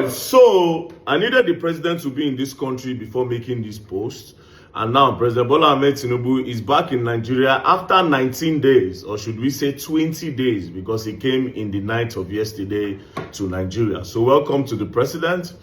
right, so I needed the president to be in this country before making this post. And now President Bola Ahmed Tinubu is back in Nigeria after 19 days, or should we say 20 days, because he came in the night of yesterday to Nigeria. So welcome to the president.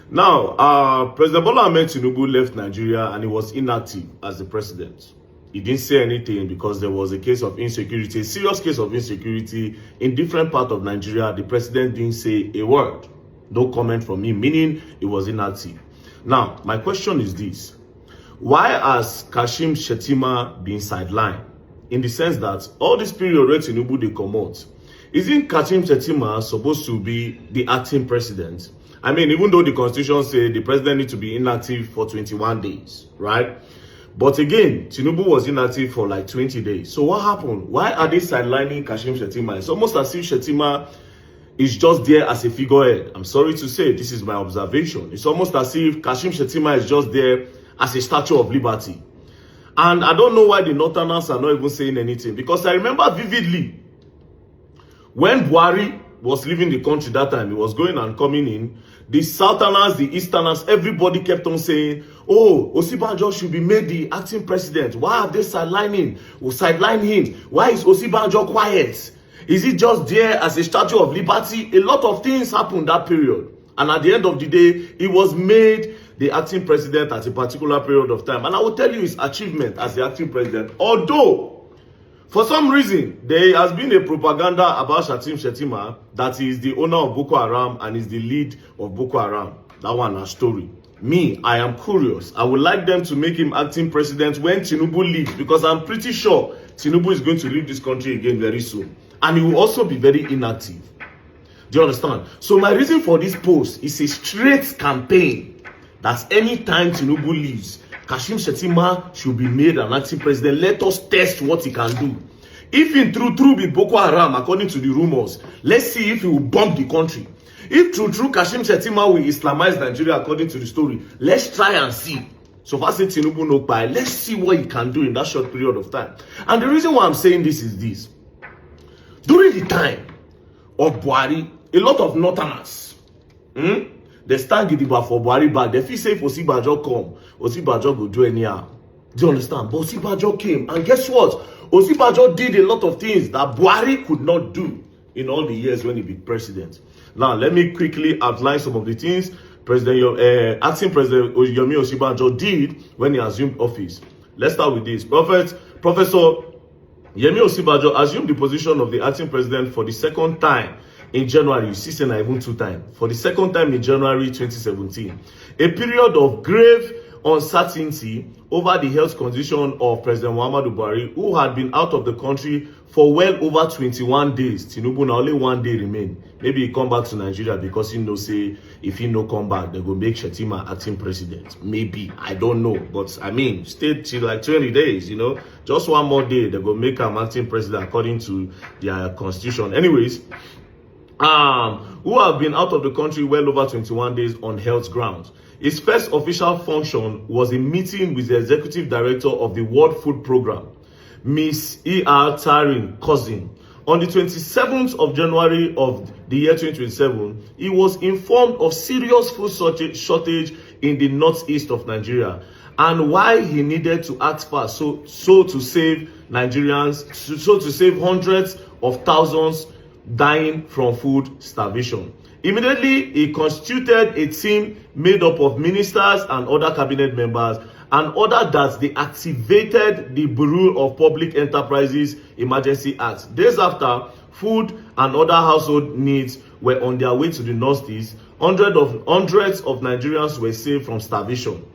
Now, President Bola Ahmed Tinubu left Nigeria and he was inactive as the president. He didn't say anything because there was a case of insecurity, a serious case of insecurity in different parts of Nigeria. The president didn't say a word. No comment from him, meaning he was inactive. Now, my question is this. Why has Kashim Shettima been sidelined? In the sense that all this period where Tinubu they come out, isn't Kashim Shettima supposed to be the acting president? I mean, even though the constitution says the president needs to be inactive for 21 days, right? But again, Tinubu was inactive for like 20 days. So what happened? Why are they sidelining Kashim Shettima? It's almost as if Shettima is just there as a figurehead. I'm sorry to say, this is my observation. It's almost as if Kashim Shettima is just there as a statue of liberty. And I don't know why the Northerners are not even saying anything. Because I remember vividly, when Buhari was leaving the country that time, he was going and coming in, the Southerners, the Easterners, everybody kept on saying, oh, Osibanjo should be made the acting president. Why have they sidelined him? Why is Osibanjo quiet? Is he just there as a statue of liberty? A lot of things happened that period. And at the end of the day, he was made the acting president at a particular period of time. And I will tell you his achievement as the acting president. Although, for some reason, there has been a propaganda about Shettima that he is the owner of Boko Haram and is the lead of Boko Haram. That one a story. Me, I am curious. I would like them to make him acting president when Tinubu leaves, because I'm pretty sure Tinubu is going to leave this country again very soon. And he will also be very inactive. Do you understand? So my reason for this post is a straight campaign that anytime Tinubu leaves, Kashim Shettima should be made an acting president. Let us test what he can do. If in true be Boko Haram, according to the rumors, let's see if he will bomb the country. If true Kashim Shettima will Islamize Nigeria, according to the story, let's try and see. So far say Tinubu no buy, let's see what he can do in that short period of time. And the reason why I'm saying this is this. During the time of Buhari, a lot of Northerners, they stand gidigba for Buhari back. They feel say if Osibanjo come, Osibanjo go do anyhow. Do you understand? But Osibanjo came, and guess what? Osibanjo did a lot of things that Buhari could not do in all the years when he was president. Now, let me quickly outline some of the things acting President Yomi Osibanjo did when he assumed office. Let's start with this. Professor Yemi Osibanjo assumed the position of the acting president for the second time in January. You see, saying even 2 times. For the second time in January 2017. A period of grave uncertainty over the health condition of President Muhammadu Buhari, who had been out of the country for well over 21 days. Tinubu now only 1 day remain. Maybe he come back to Nigeria because he know say if he no come back, they go make Shettima acting president. Maybe, I don't know. But I mean, stay till like 20 days, you know. Just 1 more day, they go make him acting president according to their constitution. Anyways, who have been out of the country well over 21 days on health grounds. His first official function was a meeting with the executive director of the World Food Program, Ms. E.R. Tarin Cousin. On the 27th of January of the year 2027, he was informed of serious food shortage in the northeast of Nigeria and why he needed to act fast so to save Nigerians, so to save hundreds of thousands dying from food starvation. Immediately, he constituted a team made up of ministers and other cabinet members and ordered that they activated the Bureau of Public Enterprises Emergency Act. Days after, food and other household needs were on their way to the northeast. Hundreds of Nigerians were saved from starvation.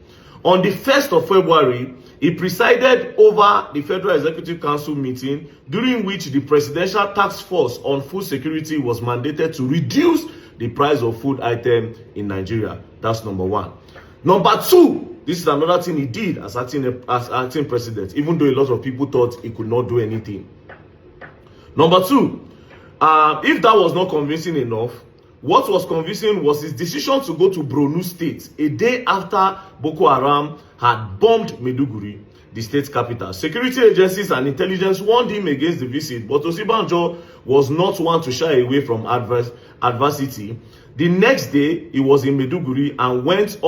On the 1st of February, he presided over the Federal Executive Council meeting, during which the Presidential Task Force on Food Security was mandated to reduce the price of food items in Nigeria. That's number 1. Number 2, this is another thing he did as acting president, even though a lot of people thought he could not do anything. Number 2, if that was not convincing enough, what was convincing was his decision to go to Borno State a day after Boko Haram had bombed Maiduguri. the state capital. Security agencies and intelligence warned him against the visit, but Osinbajo was not one to shy away from adversity. The next day, he was in Maiduguri and went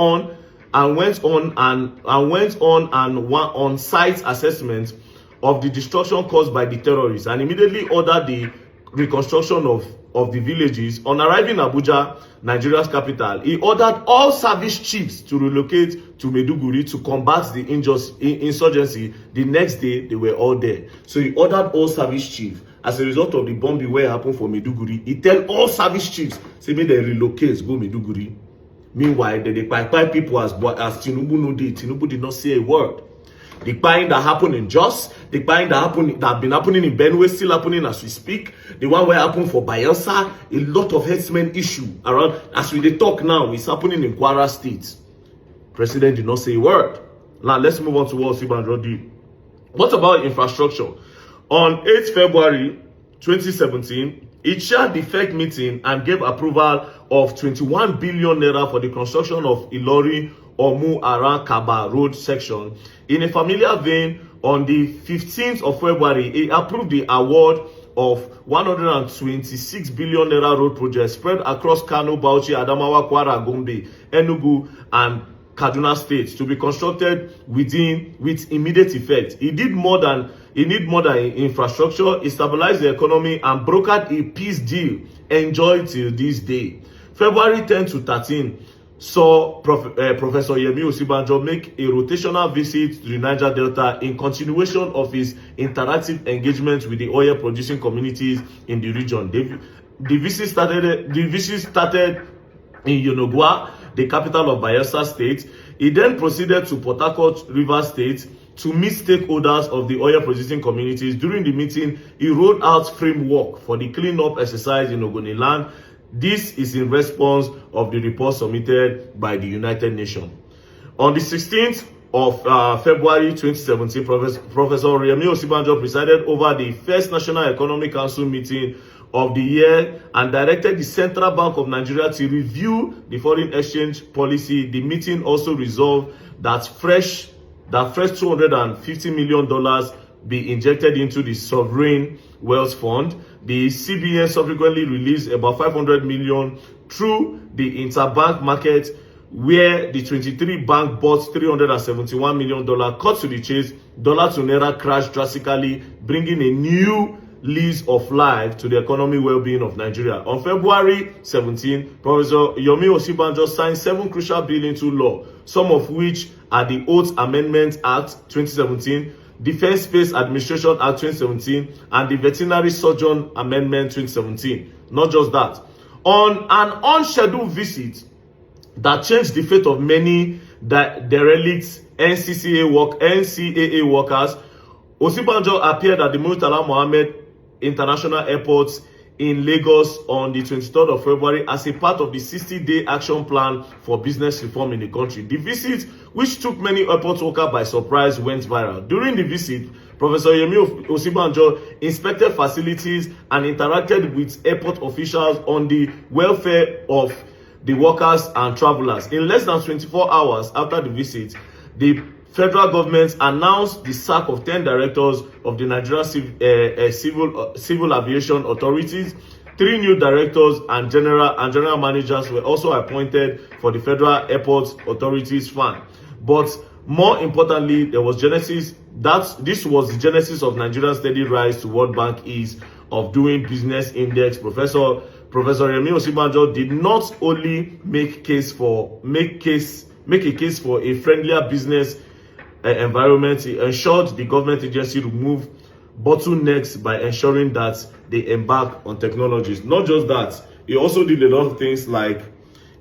on site assessment of the destruction caused by the terrorists and immediately ordered the reconstruction of the villages. On arriving in Abuja, Nigeria's capital, he ordered all service chiefs to relocate to Maiduguri to combat the insurgency. The next day, they were all there. So he ordered all service chiefs. As a result of the bombing where happened for Maiduguri, he tell all service chiefs, say, may they relocate, go Maiduguri. Meanwhile, the kpai people as Tinubu no did. Tinubu did not say a word. The kpai that happened in Jos, the kpai that have been happening in Benue, still happening as we speak. The one where happened for Bayelsa, a lot of herdsmen issue around. As we talk now, it's happening in Kwara State. President did not say a word. Now let's move on to what Osinbajo did. What about infrastructure? On 8th February 2017, he chaired the FEC meeting and gave approval of 21 billion naira for the construction of Ilori Omu Aran Kaba road section. In a familiar vein, on the 15th of February, he approved the award of 126 billion naira road projects spread across Kano, Bauchi, Adamawa, Kwara, Gombe, Enugu, and Kaduna states to be constructed with immediate effect. He need more than infrastructure. He stabilized the economy and brokered a peace deal enjoyed till this day. February 10 to 13 saw Professor Yemi Osinbajo make a rotational visit to the Niger Delta in continuation of his interactive engagement with the oil producing communities in the region. The visit started in Yonogwa, the capital of Bayelsa State. He then proceeded to Port Harcourt, Rivers State, to meet stakeholders of the oil producing communities. During the meeting, he rolled out framework for the cleanup exercise in Ogoniland. This is in response of the report submitted by the United Nations. On the 16th of February 2017, Professor Yemi Osinbajo presided over the first National Economic Council meeting of the year and directed the Central Bank of Nigeria to review the foreign exchange policy. The meeting also resolved that fresh $250 million be injected into the sovereign wealth fund. The CBN subsequently released about 500 million through the interbank market, where the 23 bank bought $371 million. Cut to the chase, dollar to naira crashed drastically, bringing a new lease of life to the economic well-being of Nigeria. On February 17, Professor Yomi Osinbajo signed 7 crucial bills into law, some of which are the Oath Amendment Act 2017, Defense Space Administration Act 2017, and the Veterinary Surgeon Amendment 2017. Not just that. On an unscheduled visit that changed the fate of many derelict NCAA workers, Osinbajo appeared at the Murtala Mohammed International Airport in Lagos on the 23rd of February as a part of the 60-day action plan for business reform in the country. The visit, which took many airport workers by surprise, went viral. During the visit, Professor Yemi Osinbajo inspected facilities and interacted with airport officials on the welfare of the workers and travelers. In less than 24 hours after the visit, the federal government announced the sack of 10 directors of the Nigeria Civil Aviation Authorities. 3 new directors and general managers were also appointed for the Federal Airport Authorities Fund. But more importantly, this was the genesis of Nigeria's steady rise to World Bank Ease of Doing Business Index. Professor Yemi Osinbajo did not only make a case for a friendlier business environment. He ensured the government agency remove bottlenecks by ensuring that they embark on technologies. Not just that, he also did a lot of things like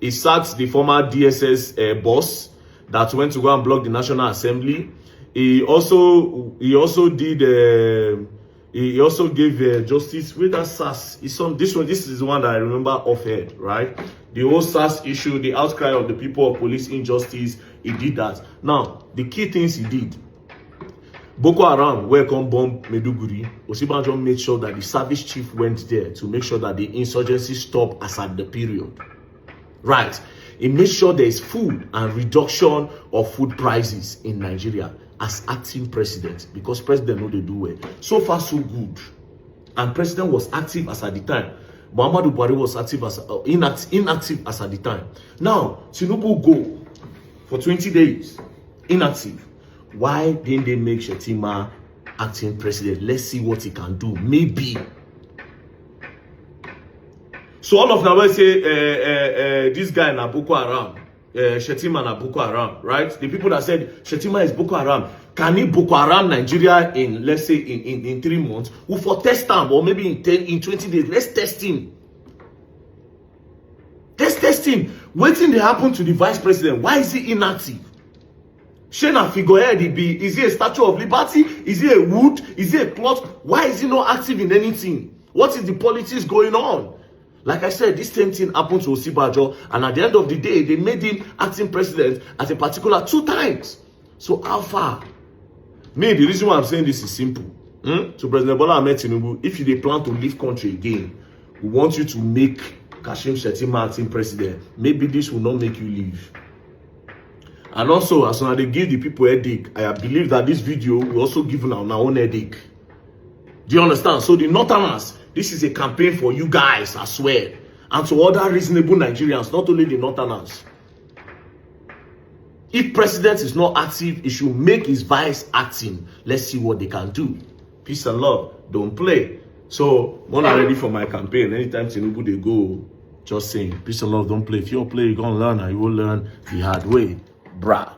he sacked the former DSS boss that went to go and block the National Assembly. He also gave justice with that SARS. This is the one that I remember offhand, right? The whole SARS issue, the outcry of the people of police injustice, he did that. Now, the key things he did: Boko Haram, where come bomb Maiduguri, Osinbajo made sure that the service chief went there to make sure that the insurgency stopped as at the period. Right. He made sure there is food and reduction of food prices in Nigeria. as acting president because president know they do well. So far, so good. And president was active as at the time. Muhammadu Buhari was active as inactive as at the time. Now, Tinubu go for 20 days, inactive. Why didn't they make Shettima acting president? Let's see what he can do. Maybe. So all of now say this guy na Boko Haram, Shettima na Boko Haram, right? The people that said Shettima is Boko Haram, can he Boko Haram Nigeria in, let's say, in 3 months? We for test him, or maybe in 20 days. Let's test him. Let's test him. Waiting to happen to the vice president. Why is he inactive? Shena figurehead he be? Is he a Statue of Liberty? Is he a wood? Is he a cloth? Why is he not active in anything? What is the politics going on? Like I said, this same thing happened to Osibajo, and at the end of the day, they made him acting president at a particular 2 times. So how far? Me, the reason why I'm saying this is simple. To President Bola Ahmed Tinubu, if you plan to leave country again, we want you to make Kashim Shettima acting president. Maybe this will not make you leave. And also, as soon as they give the people headache, I believe that this video will also give our own headache. Do you understand? So the Northerners, this is a campaign for you guys, I swear. And to other reasonable Nigerians, not only the Northerners. If president is not active, he should make his vice acting. Let's see what they can do. Peace and love. Don't play. So, when I'm ready for my campaign, anytime Tinubu they go, just saying, peace and love, don't play. If you play, you're going to learn, and you will learn the hard way. Bruh.